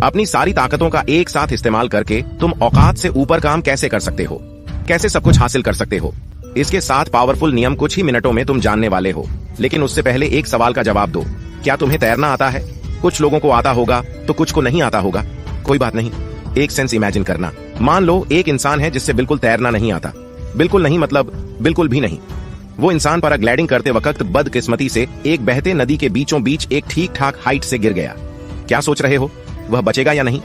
अपनी सारी ताकतों का एक साथ इस्तेमाल करके तुम औकात से ऊपर काम कैसे कर सकते हो, कैसे सब कुछ हासिल कर सकते हो, इसके 7 पावरफुल नियम कुछ ही मिनटों में तुम जानने वाले हो। लेकिन उससे पहले एक सवाल का जवाब दो, क्या तुम्हें तैरना आता है? कुछ लोगों को आता होगा तो कुछ को नहीं आता होगा। कोई बात नहीं, एक सेंस इमेजिन करना। मान लो एक इंसान है जिससे बिल्कुल तैरना नहीं आता। बिल्कुल नहीं मतलब बिल्कुल भी नहीं। वो इंसान पैराग्लाइडिंग करते वक्त बदकिस्मती से एक बहते नदी के बीचों बीच एक ठीक ठाक हाइट से गिर गया। क्या सोच रहे हो, वह बचेगा या नहीं?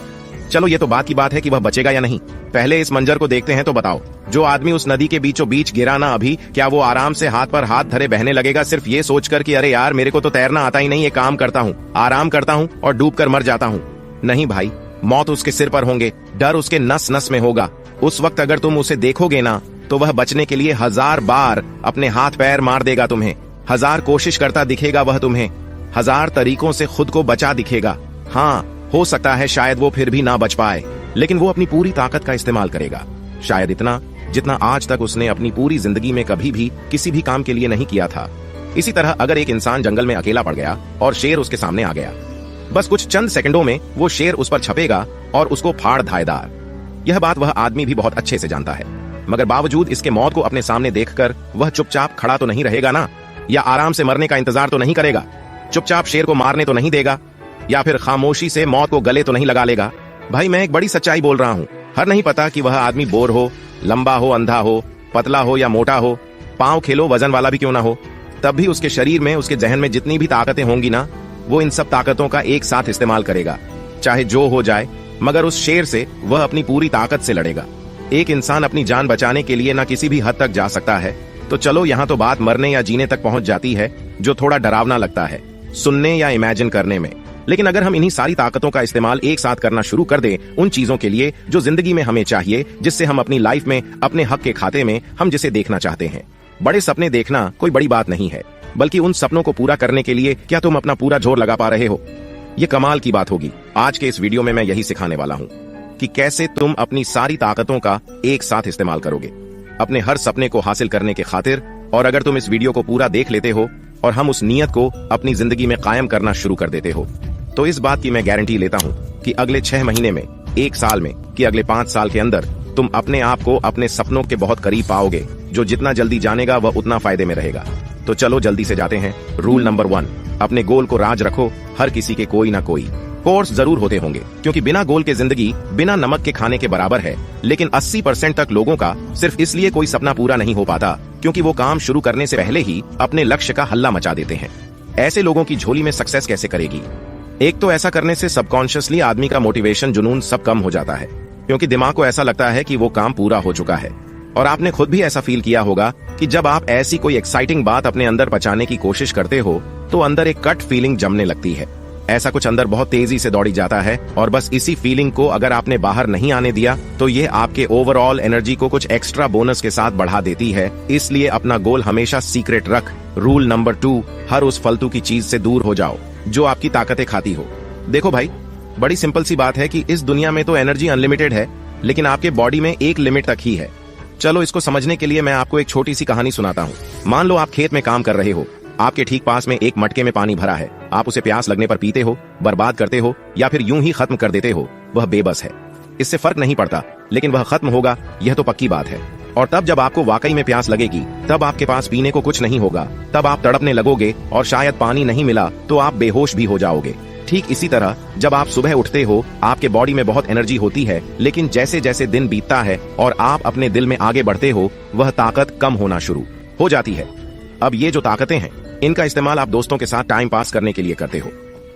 चलो ये तो बात की बात है कि वह बचेगा या नहीं। पहले इस मंजर को देखते हैं तो बताओ, जो आदमी उस नदी के बीचों बीच गिरा ना अभी, क्या वो आराम से हाथ पर हाथ धरे बहने लगेगा सिर्फ ये सोचकर कि अरे यार मेरे को तो तैरना आता ही नहीं, ये काम करता हूँ, आराम करता हूँ और डूब कर मर जाता हूँ? नहीं भाई, मौत उसके सिर पर होंगे, डर उसके नस नस में होगा। उस वक्त अगर तुम उसे देखोगे ना तो वह बचने के लिए 1000 बार अपने हाथ पैर मार देगा तुम्हें, 1000 कोशिश करता दिखेगा वह तुम्हें, 1000 तरीकों से खुद को बचा दिखेगा। हाँ, हो सकता है शायद वो फिर भी ना बच पाए, लेकिन वो अपनी पूरी ताकत का इस्तेमाल करेगा। शायद इतना जितना आज तक उसने अपनी पूरी जिंदगी में कभी भी किसी भी काम के लिए नहीं किया था। इसी तरह अगर एक इंसान जंगल में अकेला पड़ गया और शेर उसके सामने आ गया, बस कुछ चंद सेकंडों में वो शेर उस पर छपेगा और उसको फाड़ धाएदार। यह बात वह आदमी भी बहुत अच्छे से जानता है, मगर बावजूद इसके मौत को अपने सामने देखकर वह चुपचाप खड़ा तो नहीं रहेगा ना, या आराम से मरने का इंतजार तो नहीं करेगा, चुपचाप शेर को मारने तो नहीं देगा, या फिर खामोशी से मौत को गले तो नहीं लगा लेगा। भाई मैं एक बड़ी सच्चाई बोल रहा हूँ, हर नहीं पता कि वह आदमी बोर हो, लंबा हो, अंधा हो, पतला हो या मोटा हो, पांव खेलो वजन वाला भी क्यों ना हो, तब भी उसके शरीर में, उसके जहन में जितनी भी ताकतें होंगी ना, वो इन सब ताकतों का एक साथ इस्तेमाल करेगा। चाहे जो हो जाए, मगर उस शेर से वह अपनी पूरी ताकत से लड़ेगा। एक इंसान अपनी जान बचाने के लिए ना किसी भी हद तक जा सकता है। तो चलो यहाँ तो बात मरने या जीने तक पहुंच जाती है, जो थोड़ा डरावना लगता है सुनने या इमेजिन करने में। लेकिन अगर हम इन्हीं सारी ताकतों का इस्तेमाल एक साथ करना शुरू कर दें उन चीजों के लिए जो जिंदगी में हमें चाहिए, जिससे हम अपनी लाइफ में, अपने हक के खाते में हम जिसे देखना चाहते हैं। बड़े सपने देखना कोई बड़ी बात नहीं है, बल्कि उन सपनों को पूरा करने के लिए क्या तुम अपना पूरा जोर लगा पा रहे हो? ये कमाल की बात होगी। आज के इस वीडियो में मैं यही सिखाने वाला हूँ कि कैसे तुम अपनी सारी ताकतों का एक साथ इस्तेमाल करोगे अपने हर सपने को हासिल करने के खातिर। और अगर तुम इस वीडियो को पूरा देख लेते हो और हम उस नियत को अपनी जिंदगी में कायम करना शुरू कर देते हो, तो इस बात की मैं गारंटी लेता हूँ कि अगले 6 महीने में, 1 साल में, कि अगले 5 साल के अंदर तुम अपने आप को अपने सपनों के बहुत करीब पाओगे। जो जितना जल्दी जानेगा वह उतना फायदे में रहेगा। तो चलो जल्दी से जाते हैं। रूल नंबर 1, अपने गोल को राज रखो। हर किसी के कोई ना कोई कोर्स जरूर होते होंगे, क्योंकि बिना गोल के जिंदगी बिना नमक के खाने के बराबर है। लेकिन 80% तक लोगों का सिर्फ इसलिए कोई सपना पूरा नहीं हो पाता क्योंकि वो काम शुरू करने से पहले ही अपने लक्ष्य का हल्ला मचा देते हैं। ऐसे लोगों की झोली में सक्सेस कैसे करेगी? एक तो ऐसा करने से सबकॉन्शियसली आदमी का मोटिवेशन, जुनून सब कम हो जाता है, क्योंकि दिमाग को ऐसा लगता है कि वो काम पूरा हो चुका है। और आपने खुद भी ऐसा फील किया होगा कि जब आप ऐसी कोई एक्साइटिंग बात अपने अंदर पचाने की कोशिश करते हो तो अंदर एक कट फीलिंग जमने लगती है। ऐसा कुछ अंदर बहुत तेजी से दौड़ी जाता है, और बस इसी फीलिंग को अगर आपने बाहर नहीं आने दिया तो ये आपके ओवरऑल एनर्जी को कुछ एक्स्ट्रा बोनस के साथ बढ़ा देती है। इसलिए अपना गोल हमेशा सीक्रेट रख। रूल नंबर 2, हर उस फालतू की चीज से दूर हो जाओ जो आपकी ताकतें खाती हो। देखो भाई, बड़ी सिंपल सी बात है कि इस दुनिया में तो एनर्जी अनलिमिटेड है, लेकिन आपके बॉडी में एक लिमिट तक ही है। चलो इसको समझने के लिए मैं आपको एक छोटी सी कहानी सुनाता हूँ। मान लो आप खेत में काम कर रहे हो, आपके ठीक पास में एक मटके में पानी भरा है। आप उसे प्यास लगने पर पीते हो, बर्बाद करते हो, या फिर यूं ही खत्म कर देते हो। वह बेबस है, इससे फर्क नहीं पड़ता, लेकिन वह खत्म होगा, यह तो पक्की बात है। और तब जब आपको वाकई में प्यास लगेगी, तब आपके पास पीने को कुछ नहीं होगा, तब आप तड़पने लगोगे और शायद पानी नहीं मिला तो आप बेहोश भी हो जाओगे। ठीक इसी तरह जब आप सुबह उठते हो, आपके बॉडी में बहुत एनर्जी होती है, लेकिन जैसे जैसे दिन बीतता है और आप अपने दिल में आगे बढ़ते हो, वह ताकत कम होना शुरू हो जाती है। अब ये जो ताकतें हैं, इनका इस्तेमाल आप दोस्तों के साथ टाइम पास करने के लिए करते हो।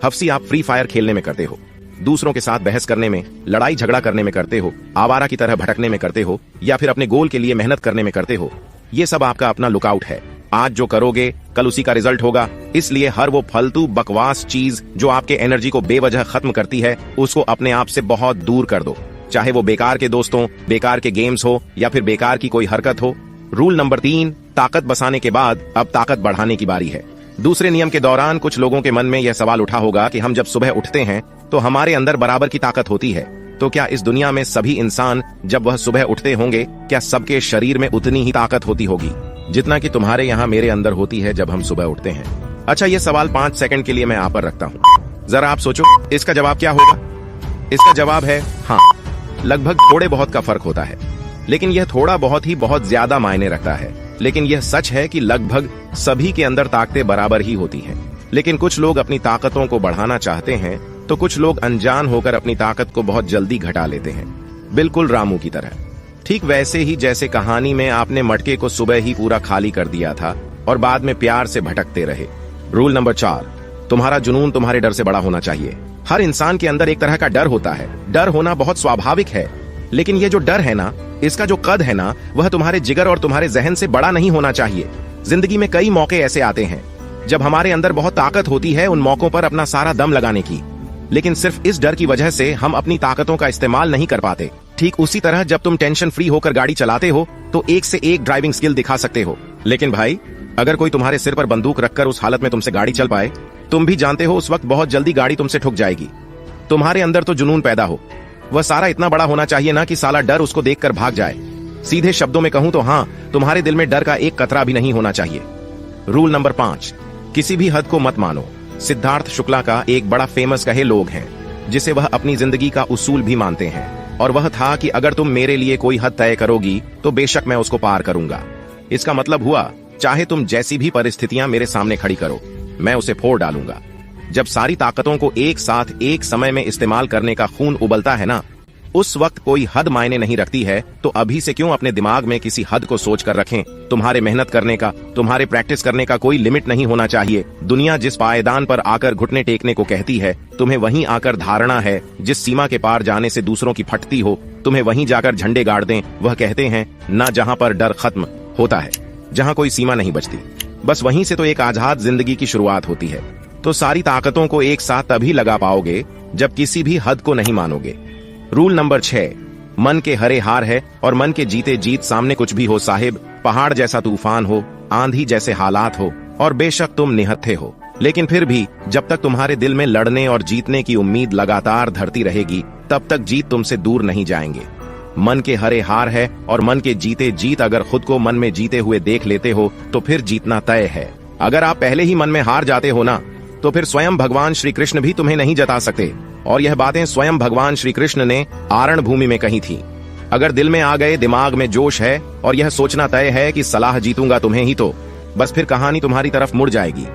हफ्सी आप फ्री फायर खेलने में करते हो, दूसरों के साथ बहस करने में, लड़ाई झगड़ा करने में करते हो, आवारा की तरह भटकने में करते हो, या फिर अपने गोल के लिए मेहनत करने में करते हो। ये सब आपका अपना लुकआउट है। आज जो करोगे कल उसी का रिजल्ट होगा। इसलिए हर वो फालतू बकवास चीज जो आपके एनर्जी को बेवजह खत्म करती है, उसको अपने आप से बहुत दूर कर दो। चाहे वो बेकार के दोस्तों, बेकार के गेम्स हो, या फिर बेकार की कोई हरकत हो। रूल नंबर 3, ताकत बसाने के बाद अब ताकत बढ़ाने की बारी है। दूसरे नियम के दौरान कुछ लोगों के मन में यह सवाल उठा होगा कि हम जब सुबह उठते हैं तो हमारे अंदर बराबर की ताकत होती है, तो क्या इस दुनिया में सभी इंसान जब वह सुबह उठते होंगे, क्या सबके शरीर में उतनी ही ताकत होती होगी जितना कि तुम्हारे यहाँ मेरे अंदर होती है जब हम सुबह उठते हैं? अच्छा, ये सवाल 5 सेकंड के लिए मैं आप पर रखता हूँ। जरा आप सोचो, इसका जवाब क्या होगा? इसका जवाब है हाँ। लगभग थोड़े बहुत का फर्क होता है, लेकिन यह थोड़ा बहुत ही बहुत ज्यादा मायने रखता है। लेकिन यह सच है कि लगभग सभी के अंदर ताकतें बराबर ही होती हैं। लेकिन कुछ लोग अपनी ताकतों को बढ़ाना चाहते हैं, तो कुछ लोग अनजान होकर अपनी ताकत को बहुत जल्दी घटा लेते हैं, बिल्कुल रामू की तरह। ठीक वैसे ही जैसे कहानी में आपने मटके को सुबह ही पूरा खाली कर दिया था और बाद में प्यार से भटकते रहे। रूल नंबर 4, तुम्हारा जुनून तुम्हारे डर से बड़ा होना चाहिए। हर इंसान के अंदर एक तरह का डर होता है। डर होना बहुत स्वाभाविक है, लेकिन ये जो डर है ना, इसका जो कद है ना, वह तुम्हारे जिगर और तुम्हारे जहन से बड़ा नहीं होना चाहिए। जिंदगी में कई मौके ऐसे आते हैं जब हमारे अंदर बहुत ताकत होती है उन मौकों पर अपना सारा दम लगाने की, लेकिन सिर्फ इस डर की वजह से हम अपनी ताकतों का इस्तेमाल नहीं कर पाते। ठीक उसी तरह जब तुम टेंशन फ्री होकर गाड़ी चलाते हो तो एक से एक ड्राइविंग स्किल दिखा सकते हो, लेकिन भाई अगर कोई तुम्हारे सिर पर बंदूक रखकर उस हालत में तुमसे गाड़ी चल पाए, तुम भी जानते हो उस वक्त बहुत जल्दी गाड़ी तुमसे ठुक जाएगी। तुम्हारे अंदर तो जुनून पैदा हो, वह सारा इतना बड़ा होना चाहिए ना कि साला डर उसको देखकर भाग जाए। सीधे शब्दों में कहूं तो हाँ, तुम्हारे दिल में डर का एक कतरा भी नहीं होना चाहिए। रूल नंबर 5, किसी भी हद को मत मानो। सिद्धार्थ शुक्ला का एक बड़ा फेमस कहे लोग हैं जिसे वह अपनी जिंदगी का उसूल भी मानते हैं, और वह था कि अगर तुम मेरे लिए कोई हद तय करोगी तो बेशक मैं उसको पार करूंगा। इसका मतलब हुआ चाहे तुम जैसी भी परिस्थितियां मेरे सामने खड़ी करो, मैं उसे फोड़ डालूंगा। जब सारी ताकतों को एक साथ एक समय में इस्तेमाल करने का खून उबलता है ना, उस वक्त कोई हद मायने नहीं रखती है। तो अभी से क्यों अपने दिमाग में किसी हद को सोच कर रखें। तुम्हारे मेहनत करने का, तुम्हारे प्रैक्टिस करने का कोई लिमिट नहीं होना चाहिए। दुनिया जिस पायदान पर आकर घुटने टेकने को कहती है, तुम्हें वहीं आकर धारणा है। जिस सीमा के पार जाने से दूसरों की फटती हो, तुम्हें वहीं जाकर झंडे गाड़ दें। वह कहते हैं ना, जहां पर डर खत्म होता है, जहां कोई सीमा नहीं बचती, बस वहीं से तो एक आजाद जिंदगी की शुरुआत होती है। तो सारी ताकतों को एक साथ तभी लगा पाओगे जब किसी भी हद को नहीं मानोगे। रूल नंबर 6, मन के हरे हार है और मन के जीते जीत। सामने कुछ भी हो साहिब, पहाड़ जैसा तूफान हो, आंधी जैसे हालात हो, और बेशक तुम निहत्थे हो, लेकिन फिर भी जब तक तुम्हारे दिल में लड़ने और जीतने की उम्मीद लगातार धरती रहेगी, तब तक जीत तुमसे दूर नहीं जाएंगे। मन के हरे हार है और मन के जीते जीत। अगर खुद को मन में जीते हुए देख लेते हो तो फिर जीतना तय है। अगर आप पहले ही मन में हार जाते हो ना, तो फिर स्वयं भगवान श्री कृष्ण भी तुम्हें नहीं जता सकते। और यह बातें स्वयं भगवान श्री कृष्ण ने आरण भूमि में कही थी। अगर दिल में आ गए, दिमाग में जोश है और यह सोचना तय है कि सलाह जीतूंगा तुम्हें ही, तो बस फिर कहानी तुम्हारी तरफ मुड़ जाएगी।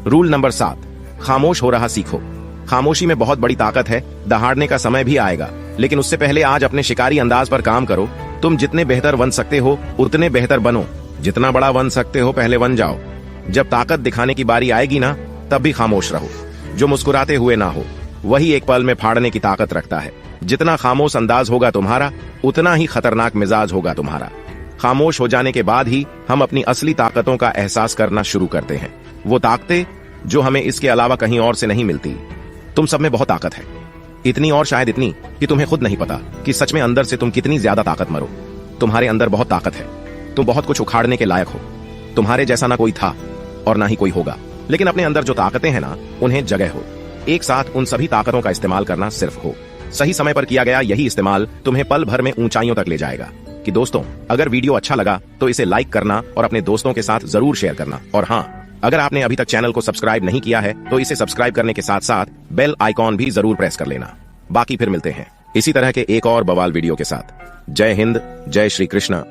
रूल नंबर 7, खामोश हो रहा सीखो। खामोशी में बहुत बड़ी ताकत है। दहाड़ने का समय भी आएगा, लेकिन उससे पहले आज अपने शिकारी अंदाज पर काम करो। तुम जितने बेहतर बन सकते हो उतने बेहतर बनो। जितना बड़ा बन सकते हो पहले बन जाओ। जब ताकत दिखाने की बारी आएगी ना, तब भी खामोश रहो। जो मुस्कुराते हुए ना हो, वही एक पल में फाड़ने की ताकत रखता है। जितना खामोश अंदाज होगा तुम्हारा, उतना ही खतरनाक मिजाज होगा तुम्हारा। खामोश हो जाने के बाद ही हम अपनी असली ताकतों का एहसास करना शुरू करते हैं। वो ताकतें जो हमें इसके अलावा कहीं और से नहीं मिलती। तुम सब में बहुत ताकत है, इतनी और शायद इतनी कि तुम्हें खुद नहीं पता कि सच में अंदर से तुम कितनी ज्यादा ताकत मरो। तुम्हारे अंदर बहुत ताकत है। तुम बहुत कुछ उखाड़ने के लायक हो। तुम्हारे जैसा ना कोई था और ना ही कोई होगा, लेकिन अपने अंदर जो ताकतें हैं ना, उन्हें जगह हो। एक साथ उन सभी ताकतों का इस्तेमाल करना सिर्फ हो। सही समय पर किया गया यही इस्तेमाल तुम्हें पल भर में ऊंचाइयों तक ले जाएगा। कि दोस्तों, अगर वीडियो अच्छा लगा तो इसे लाइक करना और अपने दोस्तों के साथ जरूर शेयर करना। और हाँ, अगर आपने अभी तक चैनल को सब्सक्राइब नहीं किया है तो इसे सब्सक्राइब करने के साथ साथ बेल आइकॉन भी जरूर प्रेस कर लेना। बाकी फिर मिलते हैं इसी तरह के एक और बवाल वीडियो के साथ। जय हिंद, जय श्री कृष्ण।